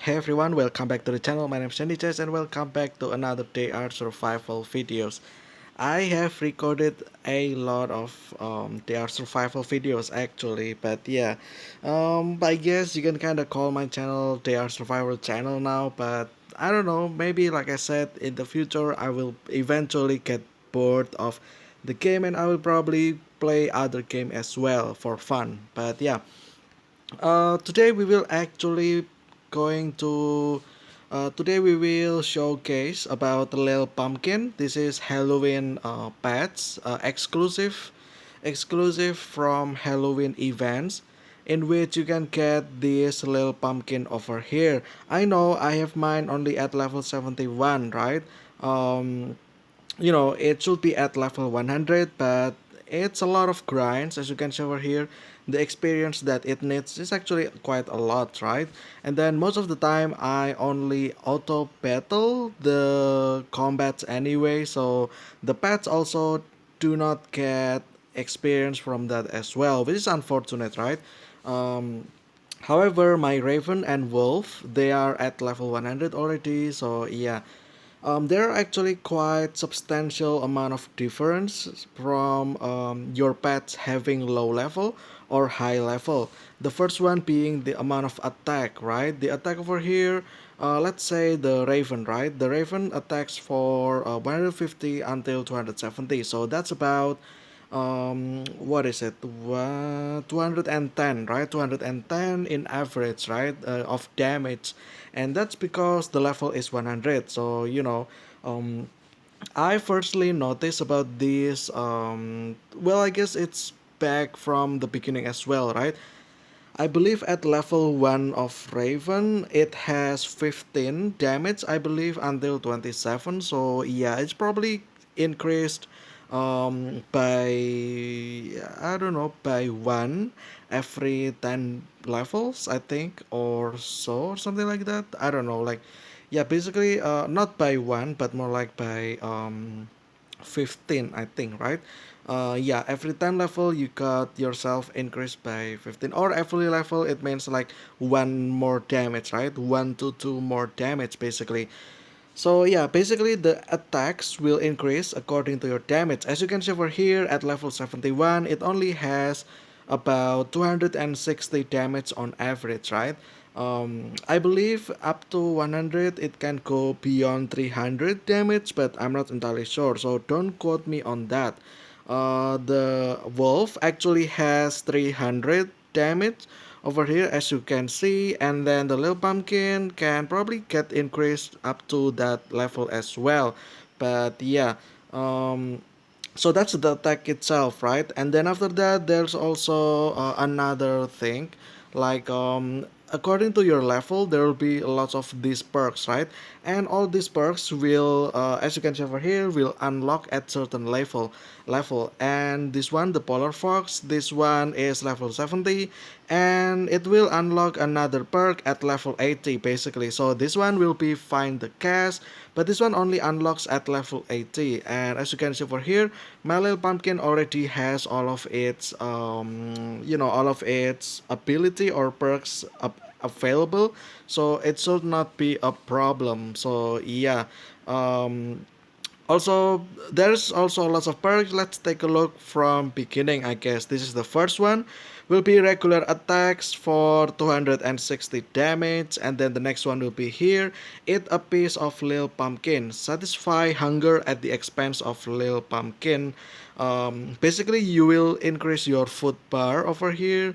Hey everyone, welcome back to the channel. My name is Sandy Chess and welcome back to another day art survival videos. I have recorded a lot of day art survival videos actually, but yeah, I guess you can kind of call my channel day art survival channel now, but I don't know, maybe like I said, in the future I will eventually get bored of the game and I will probably play other game as well for fun, but yeah. Today we will actually going to today we will showcase about Lil Pumpkin. This is Halloween pets exclusive from Halloween events in which you can get this Lil Pumpkin over here. I know I have mine only at level 71, right? Um, it should be at level 100, but it's a lot of grinds. As you can see over here, the experience that it needs is actually quite a lot, right? And then most of the time I only auto battle the combats anyway, so the pets also do not get experience from that as well, which is unfortunate, right? um, However, my Raven and Wolf, they are at level 100 already, so yeah. There are actually quite substantial amount of difference from your pets having low level or high level. The first one being the amount of attack, right? The attack over here, let's say the Raven, right? The Raven attacks for 150 until 270, so that's about what is it, 210, right? 210 in average, right, of damage, and that's because the level is 100. So I firstly noticed about this, well, I guess it's back from the beginning as well, right? I believe at level 1 of Raven it has 15 damage, I believe, until 27. So yeah, it's probably increased by, I don't know, by 1 every 10 levels, I think, or so, or something like that. I don't know, like, yeah, basically not by 1 but more like by 15, I think, right? Yeah, every 10 level you got yourself increased by 15, or every level it means like one more damage, right? 1 to 2 more damage basically. So yeah, basically the attacks will increase according to your damage. As you can see over here at level 71, it only has about 260 damage on average, right? I believe up to 100 it can go beyond 300 damage, but I'm not entirely sure, so don't quote me on that. The wolf actually has 300 damage over here, as you can see, and then the little pumpkin can probably get increased up to that level as well. But yeah, um so that's the attack itself, right? And then after that there's also another thing, like according to your level there will be lots of these perks, right? And all these perks will, as you can see over here, will unlock at certain level. And this one, the polar fox, this one is level 70, and it will unlock another perk at level 80 basically. So this one will be find the cash, but this one only unlocks at level 80. And as you can see over here, my little pumpkin already has all of its all of its ability or perks available, so it should not be a problem. So yeah, um also, there's also lots of perks. Let's take a look from beginning, I guess. This is the first one. Will be regular attacks for 260 damage. And then the next one will be here. Eat a piece of Lil Pumpkin. Satisfy hunger at the expense of Lil Pumpkin. Basically, you will increase your food bar over here.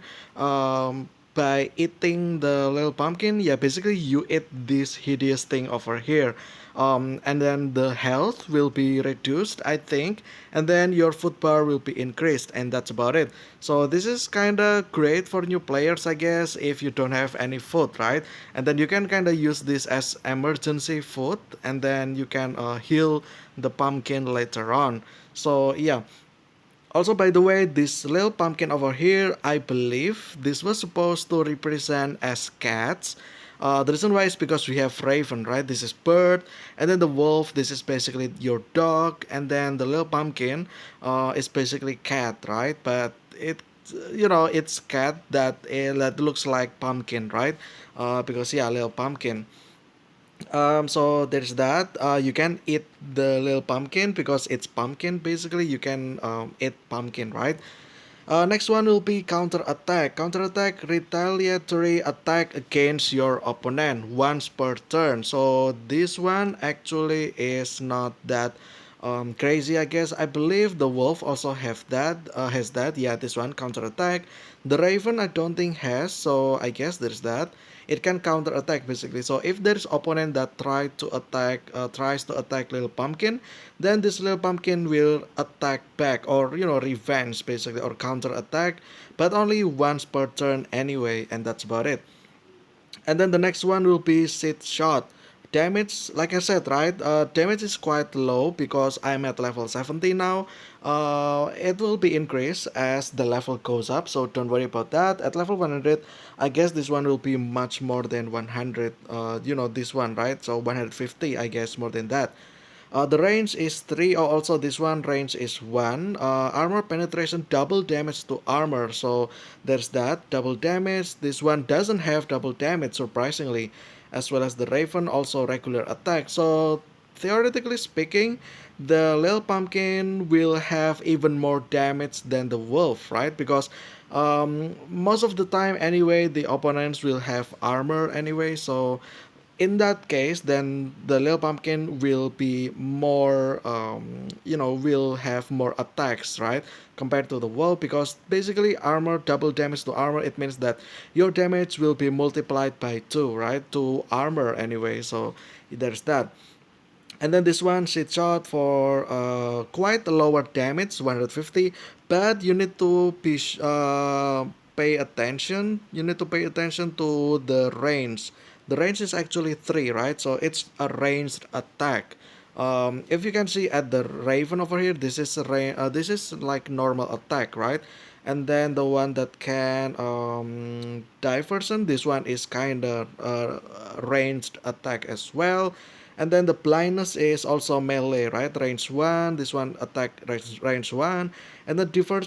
By eating the little pumpkin, yeah, basically you eat this hideous thing over here. And then the health will be reduced, I think, and then your food bar will be increased, and that's about it. So this is kind of great for new players, I guess, if you don't have any food, right? And then you can kind of use this as emergency food, and then you can heal the pumpkin later on. So yeah. Also, by the way, this little pumpkin over here, I believe this was supposed to represent as cats. The reason why is because we have raven, right? This is bird, and then the wolf. This is basically your dog, and then the little pumpkin is basically cat, right? But it it's cat that looks like pumpkin, right? Because yeah, Lil Pumpkin. So there's that. You can eat the Little Pumpkin because it's pumpkin. Basically, you can eat pumpkin, right? Next one will be counter attack. Counter attack, retaliatory attack against your opponent once per turn. So this one actually is not that crazy, I guess. I believe the wolf also have that. Has that? Yeah, this one counter attack. The raven I don't think has. So I guess there's that. It can counter attack basically. So if there's opponent that tries to attack Little Pumpkin, then this Little Pumpkin will attack back, or revenge basically, or counter attack, but only once per turn anyway, and that's about it. And then the next one will be sit shot. Damage, like I said, right? Damage is quite low because I'm at level 70 now. It will be increased as the level goes up, so don't worry about that. At level 100, I guess this one will be much more than 100. This one, right? So 150, I guess, more than that. The range is 3. Oh, also this one range is 1. Armor penetration, double damage to armor. So there's that, double damage. This one doesn't have double damage, surprisingly. As well as the Raven, also regular attack. So theoretically speaking, the Lil Pumpkin will have even more damage than the Wolf, right? Because most of the time anyway, the opponents will have armor anyway. So in that case, then the Little Pumpkin will be more, will have more attacks, right? Compared to the wolf, because basically armor, double damage to armor, it means that your damage will be multiplied by 2, right? To armor anyway, so there's that. And then this one she shot for quite a lower damage, 150, but you need to pay attention. You need to pay attention to the range. The range is actually 3, right? So it's a ranged attack. If you can see at the Raven over here, this is like normal attack, right? And then the one that can diversion, this one is kind of ranged attack as well. And then the blindness is also melee, right? Range 1, this one attack range 1. And the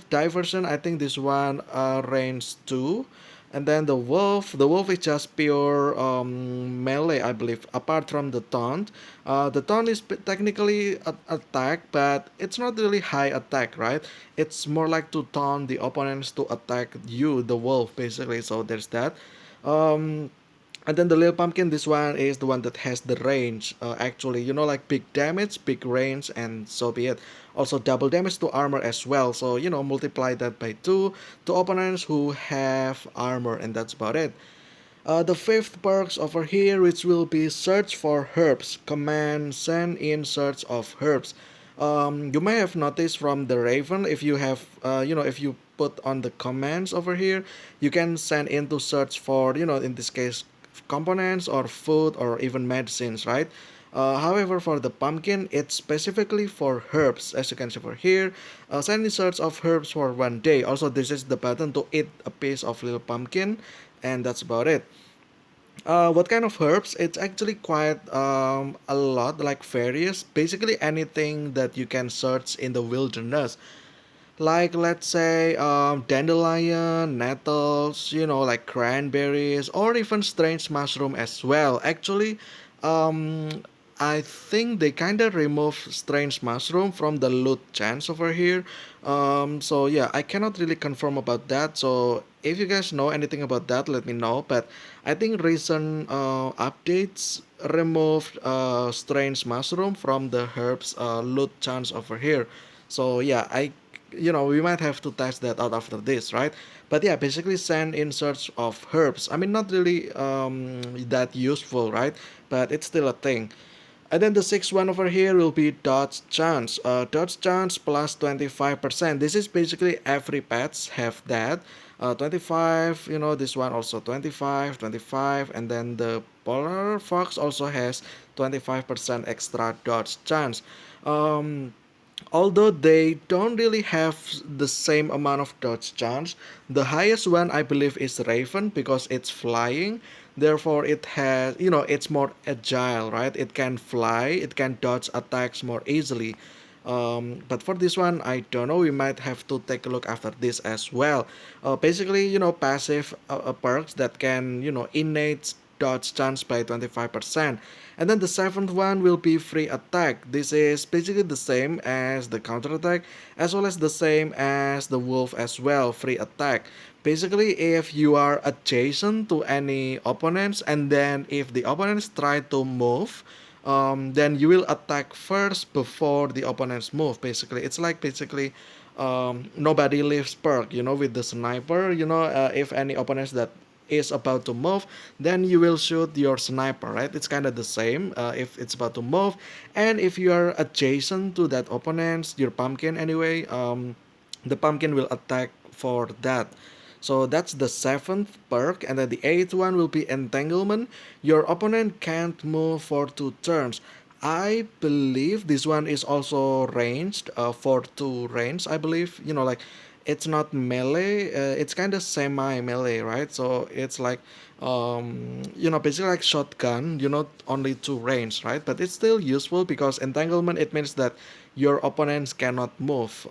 diversion, I think this one range 2. And then the wolf is just pure melee, I believe, apart from the taunt. The taunt is technically attack, but it's not really high attack, right? It's more like to taunt the opponents to attack you, the wolf, basically. So there's that. Um, and then the Little Pumpkin, this one is the one that has the range. Actually, like big damage, big range, and so be it. Also, double damage to armor as well. So, multiply that by 2 to opponents who have armor, and that's about it. The fifth perks over here, which will be search for herbs. Command send in search of herbs. You may have noticed from the Raven, if you have, if you put on the commands over here, you can send in to search for, in this case, components or food or even medicines, right? However, for the pumpkin, it's specifically for herbs, as you can see over here. Send in search of herbs for 1 day. Also, this is the button to eat a piece of little pumpkin, and that's about it. What kind of herbs? It's actually quite a lot, like various. Basically, anything that you can search in the wilderness, like let's say dandelion, nettles, like cranberries, or even strange mushroom as well. Actually, um, I think they kind of remove strange mushroom from the loot chance over here. So yeah, I cannot really confirm about that. So if you guys know anything about that, let me know. But I think recent updates removed strange mushroom from the herbs loot chance over here. So yeah, we might have to test that out after this, right? But yeah, basically send in search of herbs. I mean, not really that useful, right? But it's still a thing. And then the sixth one over here will be dodge chance. Dodge chance plus 25%. This is basically every pets have that. 25, this one also 25, 25, and then the polar fox also has 25% extra dodge chance. Um, Although they don't really have the same amount of dodge chance, the highest one I believe is Raven because it's flying. Therefore, it has, it's more agile, right? It can fly, it can dodge attacks more easily. But for this one, I don't know. We might have to take a look after this as well. Basically, passive perks that can, innate dodge chance by 25%. And then the seventh one will be free attack. This is basically the same as the counter attack, as well as the same as the wolf as well, free attack. Basically, if you are adjacent to any opponents, and then if the opponents try to move, then you will attack first before the opponents move. Basically, it's like basically nobody leaves perk. With the sniper. If any opponents that is about to move, then you will shoot your sniper, right? It's kind of the same if it's about to move, and if you are adjacent to that opponents, your pumpkin anyway, the pumpkin will attack for that. So that's the seventh perk, and then the eighth one will be entanglement. Your opponent can't move for 2 turns. I believe this one is also ranged for 2 range. I believe like it's not melee. It's kind of semi melee, right? So it's like basically like shotgun. Only 2 range, right? But it's still useful because entanglement, it means that your opponents cannot move,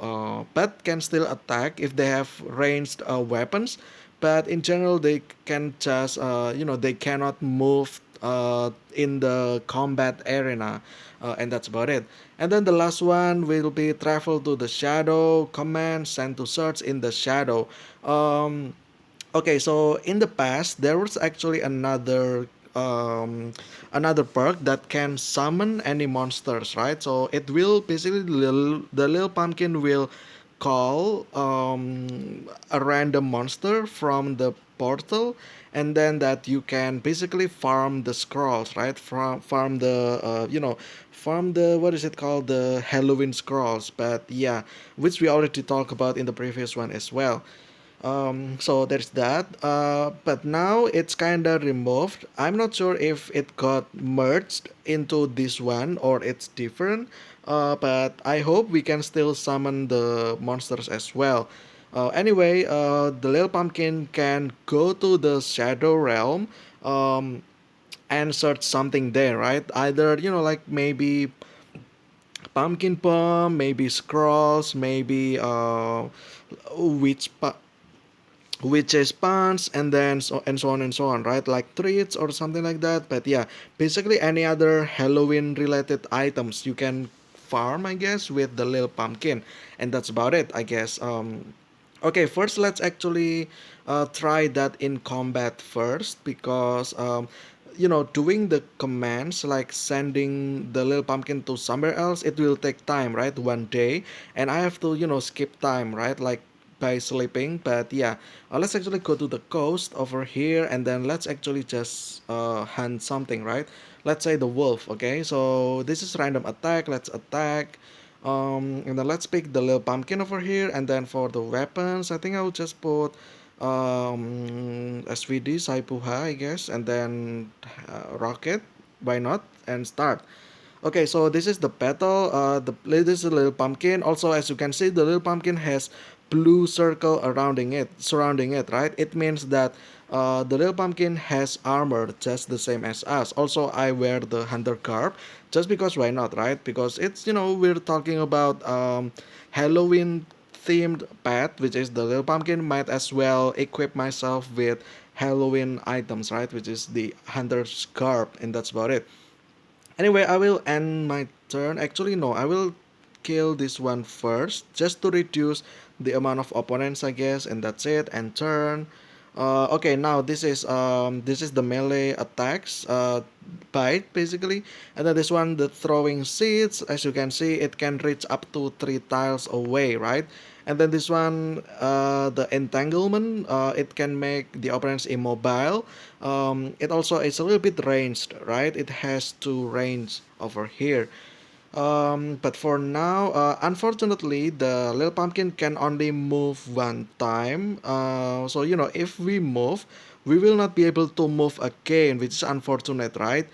but can still attack if they have ranged weapons. But in general, they can just they cannot move in the combat arena, and that's about it. And then the last one will be travel to the shadow, command send to search in the shadow. Okay, so in the past there was actually another perk that can summon any monsters, right? So it will basically the little pumpkin will call a random monster from the portal, and then that you can basically farm the scrolls, right? Farm the farm the, what is it called, the Halloween scrolls. But yeah, which we already talked about in the previous one as well. So there's that. But now it's kind of removed. I'm not sure if it got merged into this one or it's different. But I hope we can still summon the monsters as well. Anyway, the little pumpkin can go to the shadow realm, um, and search something there, right? Either like maybe pumpkin bomb, maybe scrolls, maybe witch which is pants, and then so on and so on, right? Like treats or something like that. But yeah, basically any other Halloween related items you can farm, I guess, with the little pumpkin, and that's about it, I guess. Okay, first let's actually try that in combat first, because doing the commands like sending the little pumpkin to somewhere else, it will take time, right? 1 day, and I have to skip time, right? Like by sleeping. But yeah, let's actually go to the coast over here, and then let's actually just hunt something, right? Let's say the wolf. Okay, so this is random attack. Let's attack. And then let's pick the little pumpkin over here, and then for the weapons, I think I will just put SVD Saipuha, I guess, and then rocket. Why not? And start. Okay, so this is the petal. This is a little pumpkin. Also, as you can see, the little pumpkin has blue circle surrounding it, right? It means that the little pumpkin has armor just the same as us. Also, I wear the hunter garb just because why not, right? Because it's we're talking about Halloween themed pet, which is the little pumpkin. Might as well equip myself with Halloween items, right? Which is the hunter's garb, and that's about it. Anyway, I will end my turn. Actually, no, I will kill this one first, just to reduce the amount of opponents, I guess, and that's it. And turn. Okay, now this is the melee attacks, bite basically, and then this one, the throwing seeds. As you can see, it can reach up to 3 tiles away, right? And then this one, the entanglement, it can make the opponents immobile. It also is a little bit ranged, right? It has 2 range over here. But for now, unfortunately, the little pumpkin can only move 1 time. So if we move, we will not be able to move again, which is unfortunate, right?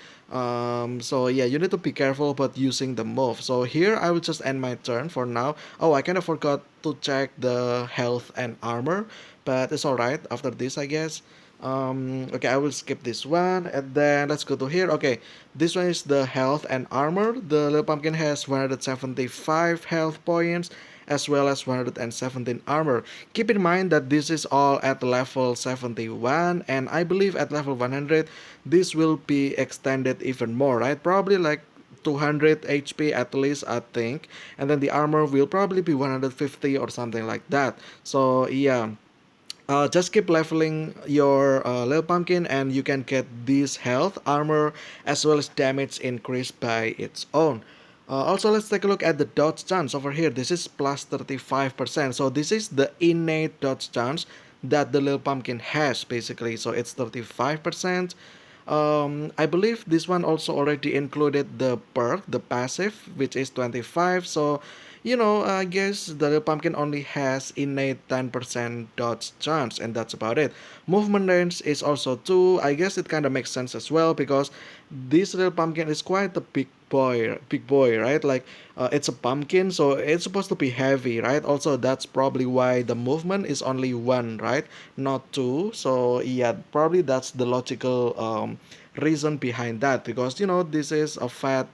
So yeah, you need to be careful about using the move. So here I will just end my turn for now. Oh, I kind of forgot to check the health and armor, but it's all right after this, I guess. Okay, I will skip this one, and then let's go to here. Okay, this one is the health and armor. The Little Pumpkin has 175 health points as well as 117 armor. Keep in mind that this is all at level 71, and I believe at level 100 this will be extended even more, right? Probably like 200 HP at least, I think, and then the armor will probably be 150 or something like that. So yeah, just keep leveling your Little Pumpkin and you can get this health, armor, as well as damage increased by its own. Also, let's take a look at the dodge chance over here. This is plus 35%. So this is the innate dodge chance that the Little Pumpkin has basically. So it's 35%. I believe this one also already included the perk, the passive, which is 25. So, I guess the Little Pumpkin only has innate 10% dodge chance, and that's about it. Movement range is also 2. I guess it kind of makes sense as well because this Little Pumpkin is quite a big boy, right? Like, it's a pumpkin, so it's supposed to be heavy, right? Also, that's probably why the movement is only 1, right? Not 2. So, yeah, probably that's the logical reason behind that because this is a fat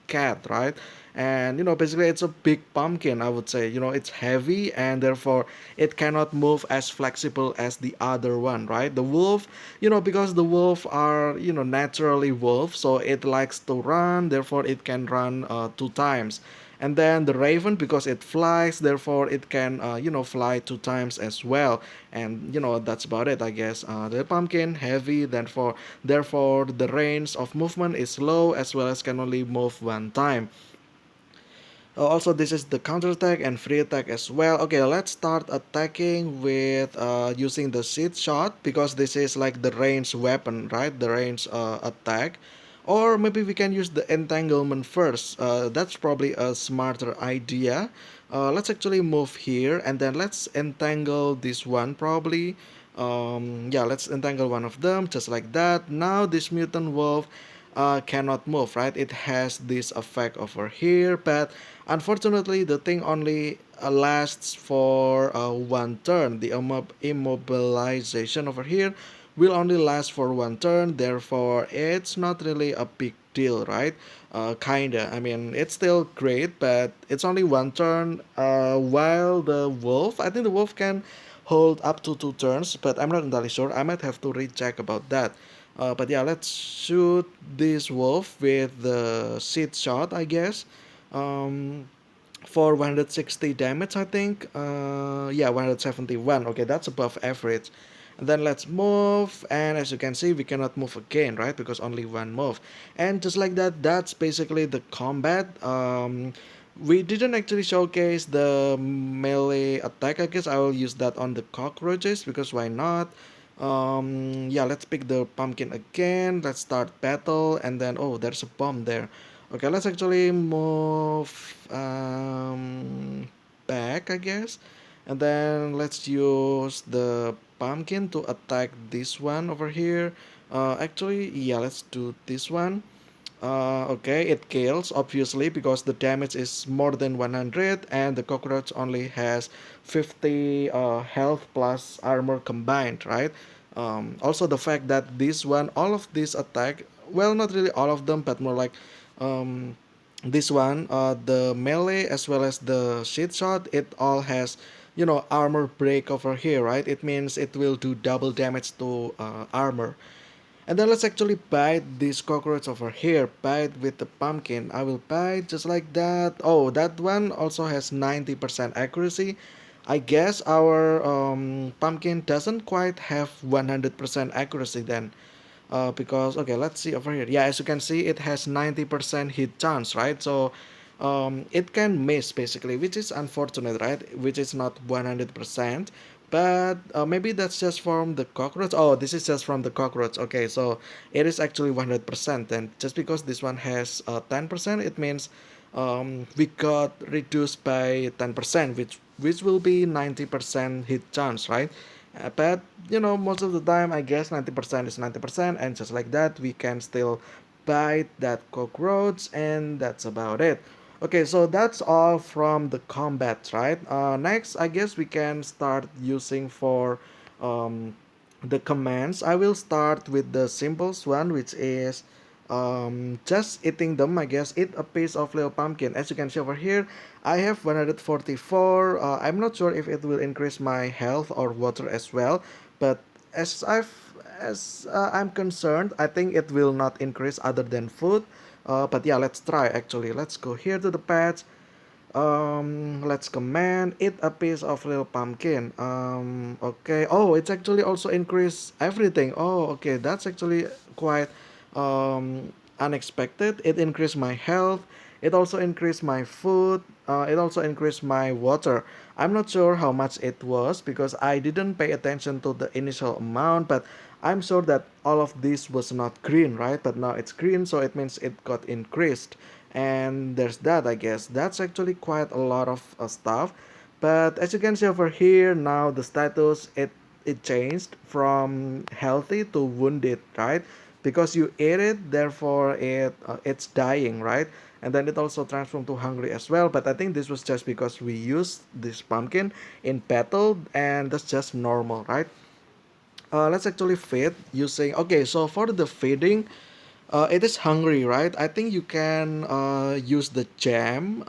cat, right? And basically it's a big pumpkin, I would say. It's heavy and therefore it cannot move as flexible as the other one, right? The wolf, because the wolf are naturally wolf, so it likes to run, therefore it can run 2 times. And then the raven, because it flies, therefore it can fly 2 times as well. And that's about it, I guess. The pumpkin heavy, therefore the range of movement is low as well as can only move 1 time. Also, this is the counter attack and free attack as well. Okay, let's start attacking with using the seed shot because this is like the range weapon, right? The range attack. Or maybe we can use the entanglement first. That's probably a smarter idea. Let's actually move here and then let's entangle this one probably. Yeah, let's entangle one of them just like that. Now this mutant wolf cannot move, right? It has this effect over here, but unfortunately the thing only lasts for 1 turn. The immobilization over here will only last for 1 turn, therefore it's not really a big deal, right? Kinda. I mean, it's still great, but it's only 1 turn. While the wolf, I think the wolf can hold up to 2 turns, but I'm not entirely sure. I might have to recheck about that. But yeah, let's shoot this wolf with the seed shot, I guess. Um, for 160 damage, I think. Yeah, 171. Okay, that's above average. And then let's move, and as you can see, we cannot move again, right? Because only one move. And just like that, that's basically the combat. We didn't actually showcase the melee attack. I guess I will use that on the cockroaches because why not? Yeah, let's pick the pumpkin again. Let's start battle, and then oh, there's a bomb there. Okay, let's actually move back, I guess. And then let's use the pumpkin to attack this one over here. Actually, yeah, let's do this one. Okay, it kills obviously because the damage is more than 100 and the cockroach only has 50 health plus armor combined, right? Also, the fact that this one, all of this attack, well, not really all of them, but more like um, this one, the melee as well as the sheet shot, it all has armor break over here, right? It means it will do double damage to armor. And then let's actually bite this cockroach over here. Bite with the pumpkin. I will bite just like that. Oh, that one also has 90% accuracy. I guess our pumpkin doesn't quite have 100% accuracy then. Because, okay, let's see over here. Yeah, as you can see, it has 90% hit chance, right? So it can miss basically, which is unfortunate, right? Which is not 100%. But maybe that's just from the cockroach. Oh, this is just from the cockroach. Okay, so it is actually 100%. And just because this one has 10%, it means we got reduced by 10%, which will be 90% hit chance, right? But most of the time, I guess 90% is 90%, and just like that, we can still bite that cockroach, and that's about it. Okay, so that's all from the combat, right? Next, I guess we can start using for um, the commands, I will start with the simplest one, which is just eating them, I guess. Eat a piece of Lil Pumpkin. As you can see over here, I have 144. I'm not sure if it will increase my health or water as well, but as I've I'm concerned, I think it will not increase other than food. But yeah, let's try actually. Let's go here to the pets. Let's command eat a piece of Lil Pumpkin. Okay. Oh, it's actually also increase everything. Oh, okay. That's actually quite unexpected. It increased my health. It also increased my food. It also increased my water. I'm not sure how much it was because I didn't pay attention to the initial amount, but I'm sure that all of this was not green, right? But now it's green, so it means it got increased. And there's that, I guess. That's actually quite a lot of stuff. But as you can see over here, now the status it changed from healthy to wounded, right? Because you ate it, therefore it's dying, right? And then it also transformed to hungry as well. But I think this was just because we used this pumpkin in battle, and that's just normal, right? Let's actually feed using. Okay, so for the feeding, it is hungry, right? I think you can use the jam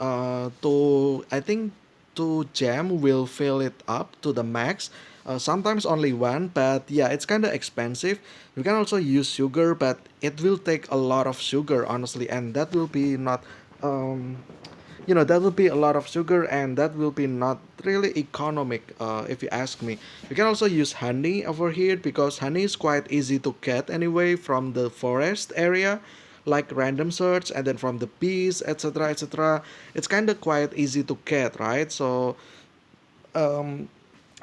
to. I think to jam will fill it up to the max. Sometimes only one, but yeah, it's kind of expensive. You can also use sugar, but it will take a lot of sugar, honestly, and that will be not. Um, that will be a lot of sugar, and that will be not really economic, if you ask me. You can also use honey over here because honey is quite easy to get anyway from the forest area, like random search, and then from the bees, etc., etc. It's kind of quite easy to get, right? So um,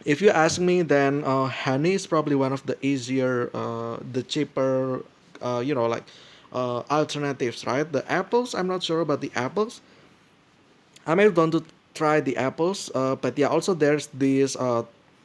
if you ask me, then honey is probably one of the easier, the cheaper, like alternatives, right? The apples, I'm not sure about the apples. I may want to try the apples, but yeah, also there's these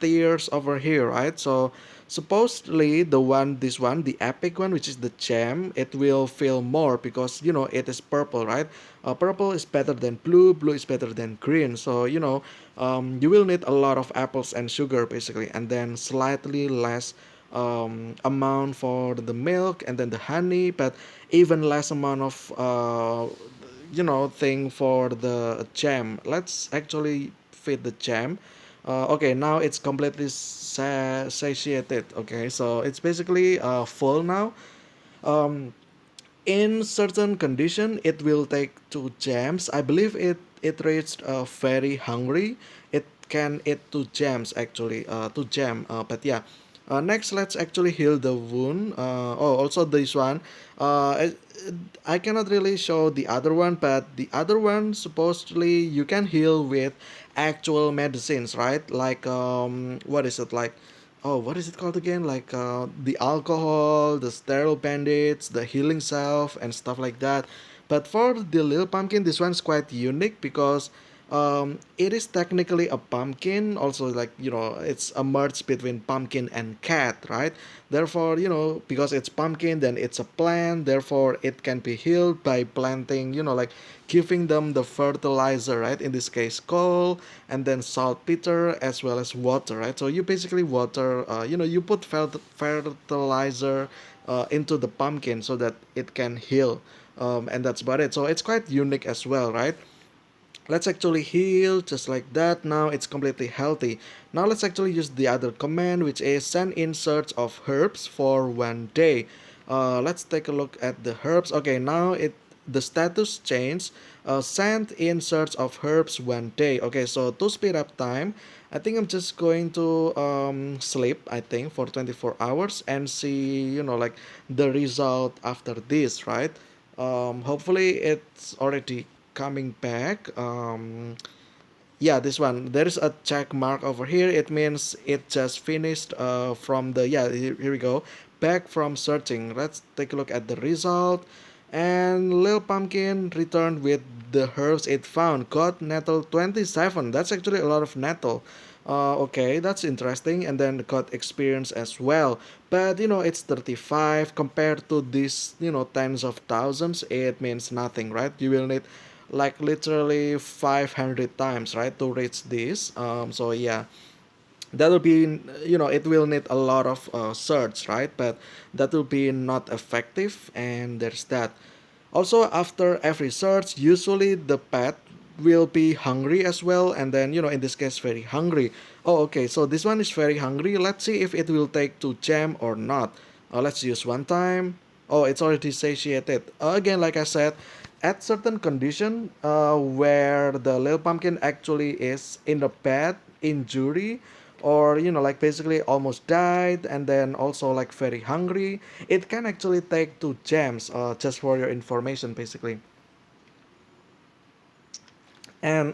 tiers over here, right? So supposedly this one, the epic one, which is the gem, it will feel more because it is purple, right? Purple is better than blue, blue is better than green. So you will need a lot of apples and sugar basically, and then slightly less amount for the milk and then the honey, but even less amount of thing for the jam. Let's actually fit the jam. Okay, now it's completely satiated. Okay, so it's basically full now. um, in certain condition it will take 2 jams. I believe it reached very hungry. It can eat 2 jams actually, 2 jam. But yeah, next let's actually heal the wound. Oh, also this one. I cannot really show the other one, but the other one supposedly you can heal with actual medicines, right? Like what is it like? Oh, what is it called again? Like the alcohol, the sterile bandits, the healing salve, and stuff like that. But for the little pumpkin, this one's quite unique because it is technically a pumpkin. Also, like it's a merge between pumpkin and cat, right? Therefore, because it's pumpkin, then it's a plant. Therefore, it can be healed by planting. Like giving them the fertilizer, right? In this case, coal and then saltpeter as well as water, right? So you basically water. You put fertilizer into the pumpkin so that it can heal. And that's about it. So it's quite unique as well, right? Let's actually heal just like that. Now it's completely healthy. Now let's actually use the other command, which is send in search of herbs for 1 day. Let's take a look at the herbs. Okay, now the status changed. Send in search of herbs 1 day. Okay, so to speed up time, I think I'm just going to sleep, I think, for 24 hours and see like the result after this, right? Hopefully it's already coming back. Yeah, this one, there is a check mark over here. It means it just finished from the, yeah, here we go, back from searching. Let's take a look at the result. And Lil Pumpkin returned with the herbs it found. Got nettle 27. That's actually a lot of nettle. Okay, that's interesting. And then got experience as well. But it's 35 compared to these tens of thousands. It means nothing, right? You will need like literally 500 times, right, to reach this. So yeah, that will be, it will need a lot of search, right? But that will be not effective, and there's that. Also, after every search, usually the pet will be hungry as well, and then, in this case, very hungry. Oh, okay, so this one is very hungry. Let's see if it will take to jam or not. Let's use one time. Oh, it's already satiated. Again, like I said, at certain condition where the little pumpkin actually is in the bad injury, or like basically almost died, and then also like very hungry, it can actually take two gems, just for your information basically. And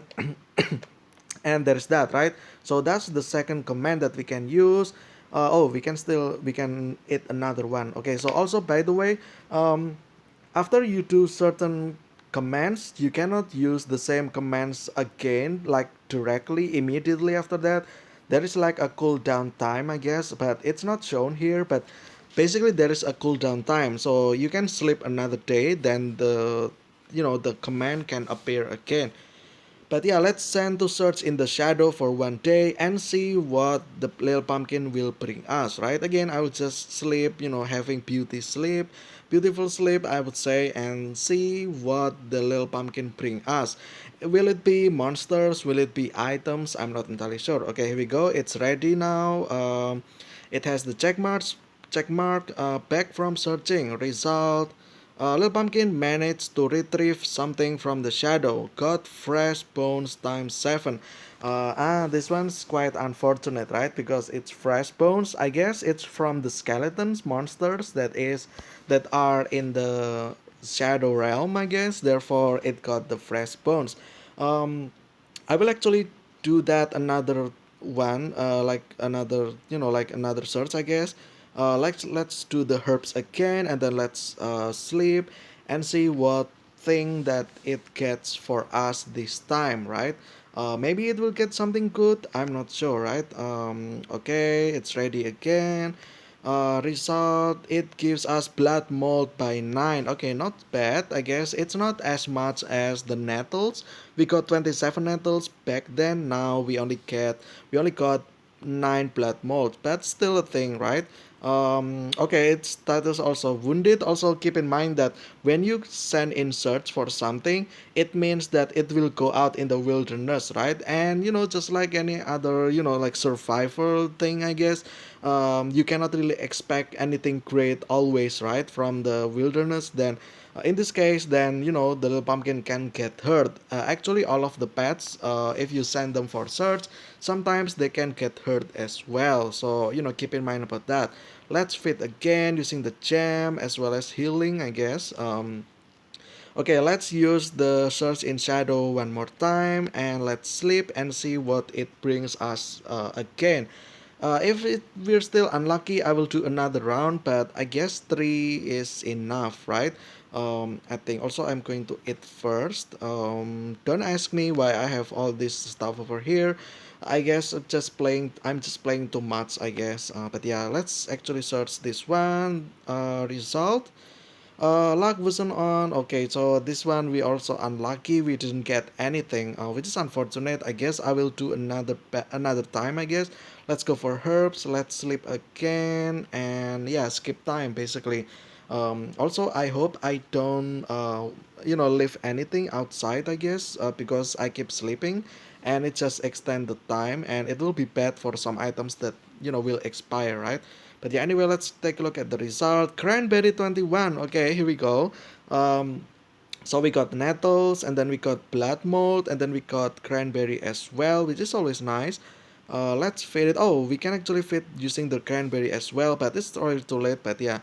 and there's that, right? So that's the second command that we can use. Oh, we can eat another one. Okay, so also, by the way, um, after you do certain commands, you cannot use the same commands again, like directly immediately after that. There is like a cooldown time, I guess, but it's not shown here. But basically there is a cooldown time, so you can sleep another day, then the command can appear again. But yeah, let's send to search in the shadow for one day and see what the little pumpkin will bring us, right? Again, I would just sleep, having beautiful sleep, I would say, and see what the little pumpkin bring us. Will it be monsters? Will it be items? I'm not entirely sure. Okay, here we go. It's ready now. It has the check mark, back from searching. Result. Lil Pumpkin managed to retrieve something from the shadow. Got fresh bones times 7. This one's quite unfortunate, right? Because it's fresh bones. I guess it's from the skeletons, monsters that are in the shadow realm, I guess. Therefore, it got the fresh bones. Um, I will actually do that another one, like another, like another search, I guess. Let's do the herbs again, and then let's sleep and see what thing that it gets for us this time, right? Maybe it will get something good. I'm not sure, right? Okay, it's ready again. Result, it gives us blood mold by 9. Okay, not bad, I guess. It's not as much as the nettles. We got 27 nettles back then. Now we only got 9 blood mold. That's still a thing, right? Okay, its status also wounded. Also keep in mind that when you send in search for something, it means that it will go out in the wilderness, right? And just like any other, like survival thing, I guess, you cannot really expect anything great always, right, from the wilderness. Then in this case, then the little pumpkin can get hurt. Actually, all of the pets, if you send them for search, sometimes they can get hurt as well. So keep in mind about that. Let's fit again using the gem as well as healing, I guess. Okay, let's use the search in shadow one more time, and let's sleep and see what it brings us again. If we're still unlucky, I will do another round, but I guess 3 is enough, right? I think also I'm going to eat first. Don't ask me why I have all this stuff over here. I guess I'm just playing too much, I guess. But yeah, let's actually search this one. Result. Luck wasn't on. Okay, so this one we also unlucky. We didn't get anything, which is unfortunate. I guess I will do another time. I guess. Let's go for herbs. Let's sleep again, and yeah, skip time basically. Also, I hope I don't leave anything outside. I guess because I keep sleeping, and it just extend the time, and it will be bad for some items that will expire, right? But yeah, anyway, let's take a look at the result. Cranberry 21. Okay, here we go. Um, so we got nettles, and then we got blood mold, and then we got cranberry as well, which is always nice. Let's fit it. Oh, we can actually fit using the cranberry as well, but it's already too late. But yeah,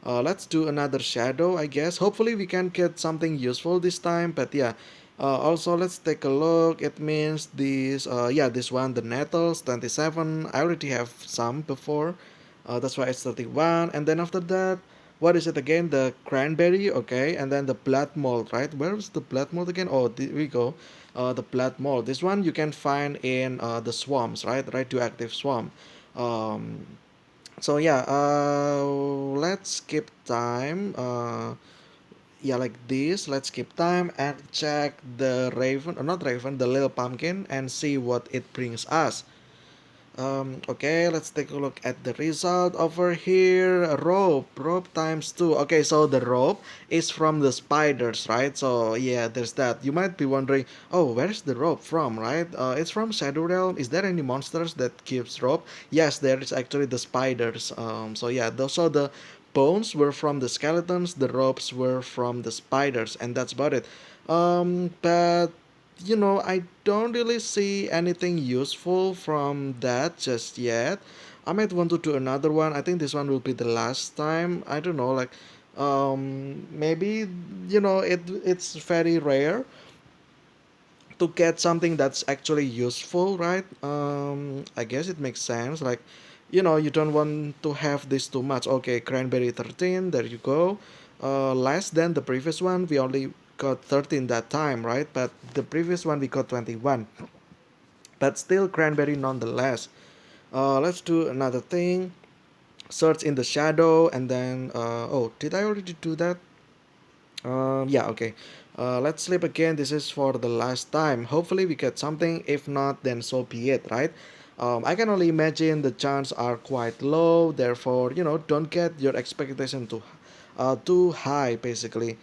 let's do another shadow, I guess. Hopefully, we can get something useful this time. But yeah, also let's take a look. It means this. Yeah, this one, the nettles 27. I already have some before. That's why it's 31. And then after that, what is it again? The cranberry, okay, and then the blood mold, right? Where is the blood mold again? Oh, there we go. The blood mold. This one you can find in the swamps, right? Radioactive swamp. Um, so yeah, let's skip time. Yeah, like this. Let's skip time and check the raven, or not raven, the little pumpkin, and see what it brings us. Okay, let's take a look at the result over here. Rope times two. Okay, so the rope is from the spiders, right? So yeah, there's that. You might be wondering, oh, where's the rope from, right? It's from Shadow Realm. Is there any monsters that gives rope? Yes, there is actually the spiders. So yeah, those are the bones were from the skeletons. The ropes were from the spiders, and that's about it. But I don't really see anything useful from that just yet. I might want to do another one. I think this one will be the last time. I don't know, like, maybe it's very rare to get something that's actually useful, right? I guess it makes sense. Like, you don't want to have this too much. Okay, cranberry 13. There you go. Less than the previous one. We only got 13 that time, right? But the previous one we got 21, but still cranberry nonetheless. Let's do another thing. Search in the shadow, and then oh, did I already do that? Yeah, okay. Let's sleep again. This is for the last time. Hopefully we get something. If not, then so be it, right? I can only imagine the chances are quite low. Therefore, don't get your expectation too high, basically.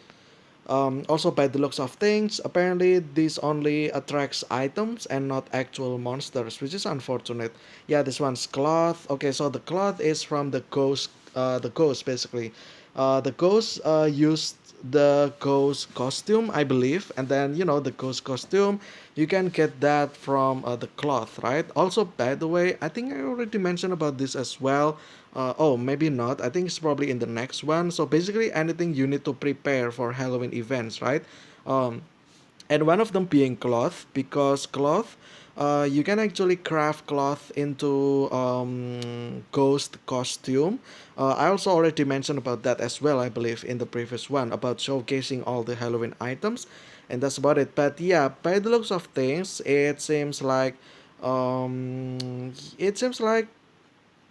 Also, by the looks of things, apparently this only attracts items and not actual monsters, which is unfortunate. Yeah, this one's cloth. Okay, so the cloth is from the ghost. The ghost basically. The ghost used the ghost costume, I believe, and then the ghost costume. You can get that from the cloth, right? Also, by the way, I think I already mentioned about this as well. Oh, maybe not. I think it's probably in the next one. So basically, anything you need to prepare for Halloween events, right? Um, and one of them being cloth, because cloth, you can actually craft cloth into ghost costume. I also already mentioned about that as well, I believe, in the previous one about showcasing all the Halloween items, and that's about it. But yeah, by the looks of things, it seems like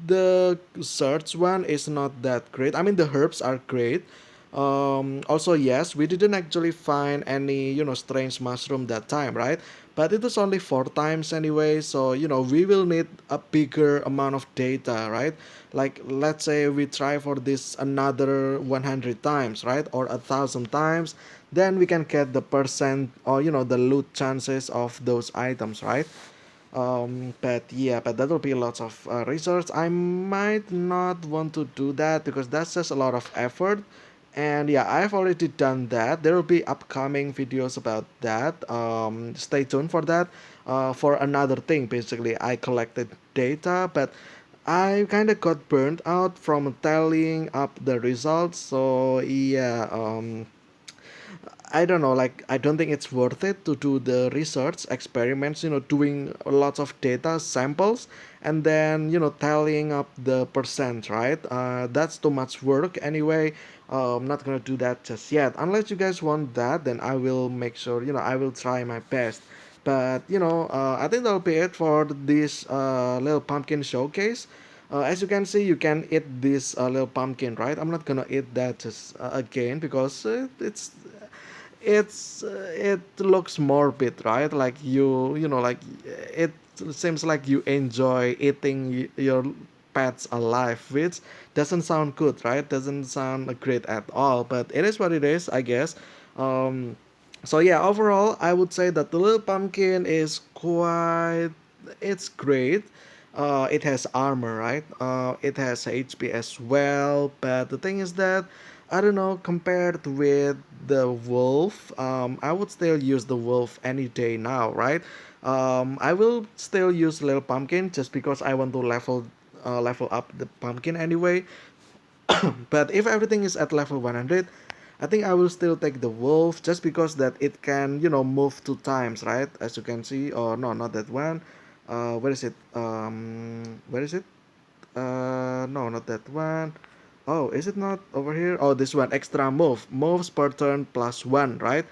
the search one is not that great. I mean, the herbs are great. Also, yes, we didn't actually find any, strange mushroom that time, right? But it was only 4 times anyway, so, we will need a bigger amount of data, right? Like, let's say we try for this another 100 times, right? Or 1,000 times, then we can get the percent or, the loot chances of those items, right? But yeah, but that will be lots of research. I might not want to do that because that's just a lot of effort. And yeah, I've already done that. There will be upcoming videos about that. Stay tuned for that. For another thing, basically, I collected data, but I kind of got burnt out from tallying up the results. So yeah, I don't know, like, I don't think it's worth it to do the research experiments, doing lots of data samples and then, tallying up the percent, right? That's too much work anyway. I'm not gonna do that just yet. Unless you guys want that, then I will make sure, I will try my best. But, I think that'll be it for this little pumpkin showcase. As you can see, you can eat this little pumpkin, right? I'm not gonna eat that just again because it looks morbid, right? Like like it seems like you enjoy eating your pets alive, which doesn't sound good, right? Doesn't sound great at all, but it is what it is, I guess. um so yeah, overall I would say that the little pumpkin is quite, it's great. It has armor, right? It has HP as well, but the thing is that I don't know, compared with the wolf, I would still use the wolf any day now, right? I will still use little pumpkin just because I want to level up the pumpkin anyway. But if everything is at level 100, I think I will still take the wolf just because that it can, move 2 times, right? As you can see, or no, not that one. Where is it? Where is it? No, not that one. Oh, is it not over here? Oh, this one, extra move. Moves per turn plus one, right?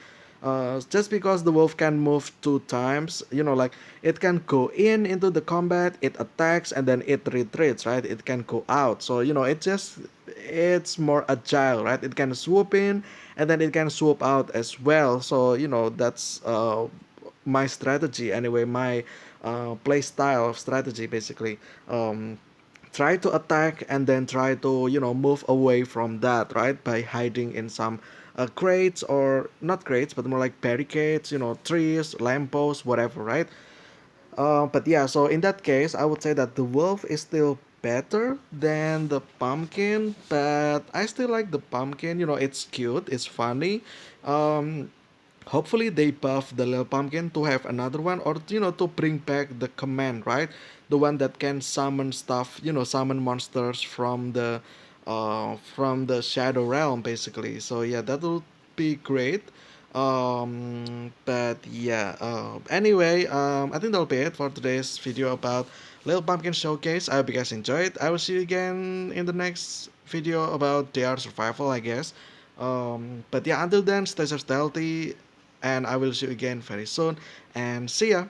Just because the wolf can move 2 times, like it can go in into the combat, it attacks, and then it retreats, right? It can go out. So, it's more agile, right? It can swoop in and then it can swoop out as well. So, that's my strategy anyway, my play style of strategy basically. Um, Try to attack and then try to move away from that, right, by hiding in some crates, or not crates but more like barricades, trees, lampposts, whatever, right. But yeah, so in that case, I would say that the wolf is still better than the pumpkin, but I still like the pumpkin. It's cute, it's funny. Um, Hopefully they buff the little pumpkin to have another one, or to bring back the command, right, the one that can summon stuff, summon monsters from the shadow realm basically. So yeah, that would be great. But yeah, anyway, I think that'll be it for today's video about Little Pumpkin Showcase. I hope you guys enjoyed. I will see you again in the next video about DR Survival, I guess. But yeah, until then, stay so healthy, and I will see you again very soon. And see ya.